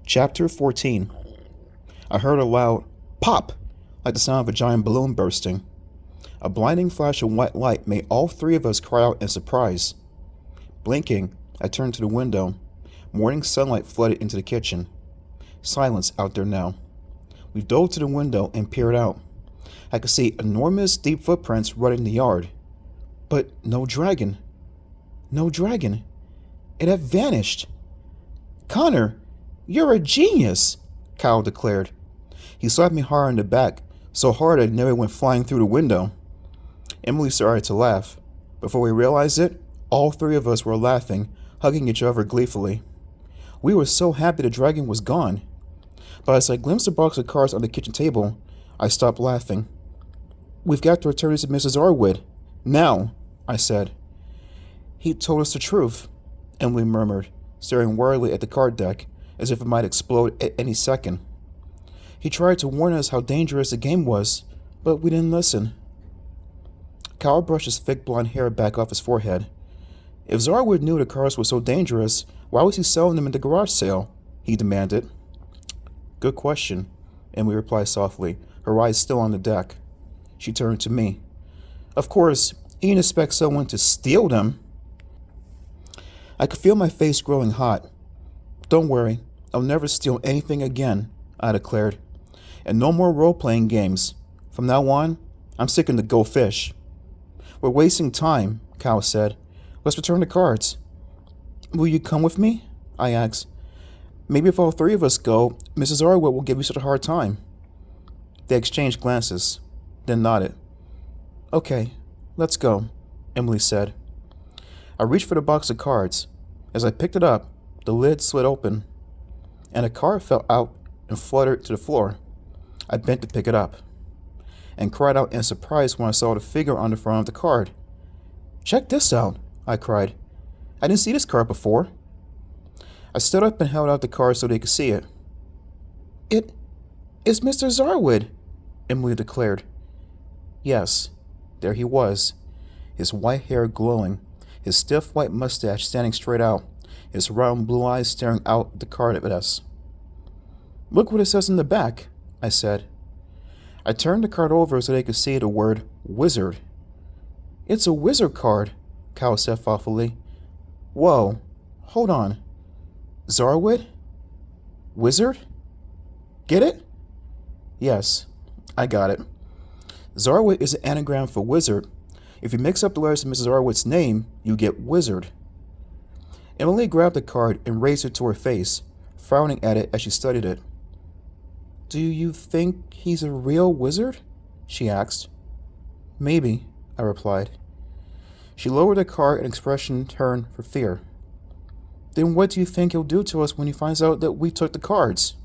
Chapter 14. I heard a loud pop, like the sound of a giant balloon bursting. A blinding flash of white light made all three of us cry out in surprise. Blinking, I turned to the window. Morning sunlight flooded into the kitchen. Silence out there now. We dove to the window and peered out. I could see enormous, deep footprints running the yard. But no dragon. No dragon. It had vanished. Connor, you're a genius, Kyle declared. He slapped me hard on the back, so hard I nearly went flying through the window. Emily started to laugh. Before we realized it, all three of us were laughing, hugging each other gleefully. We were so happy the dragon was gone. But as I glimpsed the box of cards on the kitchen table, I stopped laughing. We've got to return this to Mrs. Arwood. Now, I said. He told us the truth, Emily murmured, staring worriedly at the card deck, as if it might explode at any second. He tried to warn us how dangerous the game was, but we didn't listen. Kyle brushed his thick blonde hair back off his forehead. If Zarwood knew the cards were so dangerous, why was he selling them at the garage sale? He demanded. Good question, Emily replied softly, her eyes still on the deck. She turned to me. Of course, he didn't expect someone to steal them. I could feel my face growing hot. Don't worry, I'll never steal anything again, I declared. And no more role-playing games. From now on, I'm sticking to Go Fish. We're wasting time, Kyle said. Let's return the cards. Will you come with me? I asked. Maybe if all three of us go, Mrs. Arwood will give you such a hard time. They exchanged glances, then nodded. Okay, let's go, Emily said. I reached for the box of cards. As I picked it up, the lid slid open, and a card fell out and fluttered to the floor. I bent to pick it up, and cried out in surprise when I saw the figure on the front of the card. Check this out, I cried. I didn't see this card before. I stood up and held out the card so they could see it. It's Mr. Zarwood, Emily declared. Yes, there he was, his white hair glowing, his stiff white mustache standing straight out, his round blue eyes staring out the card at us. Look what it says in the back, I said. I turned the card over so they could see the word wizard. It's a wizard card, Kyle said thoughtfully. Whoa, hold on. Zarwood? Wizard? Get it? Yes, I got it. Zarwood is an anagram for wizard. If you mix up the letters of Mrs. Arwood's name, you get wizard. Emily grabbed the card and raised it to her face, frowning at it as she studied it. Do you think he's a real wizard? She asked. Maybe, I replied. She lowered the card and expression turned for fear. Then what do you think he'll do to us when he finds out that we took the cards?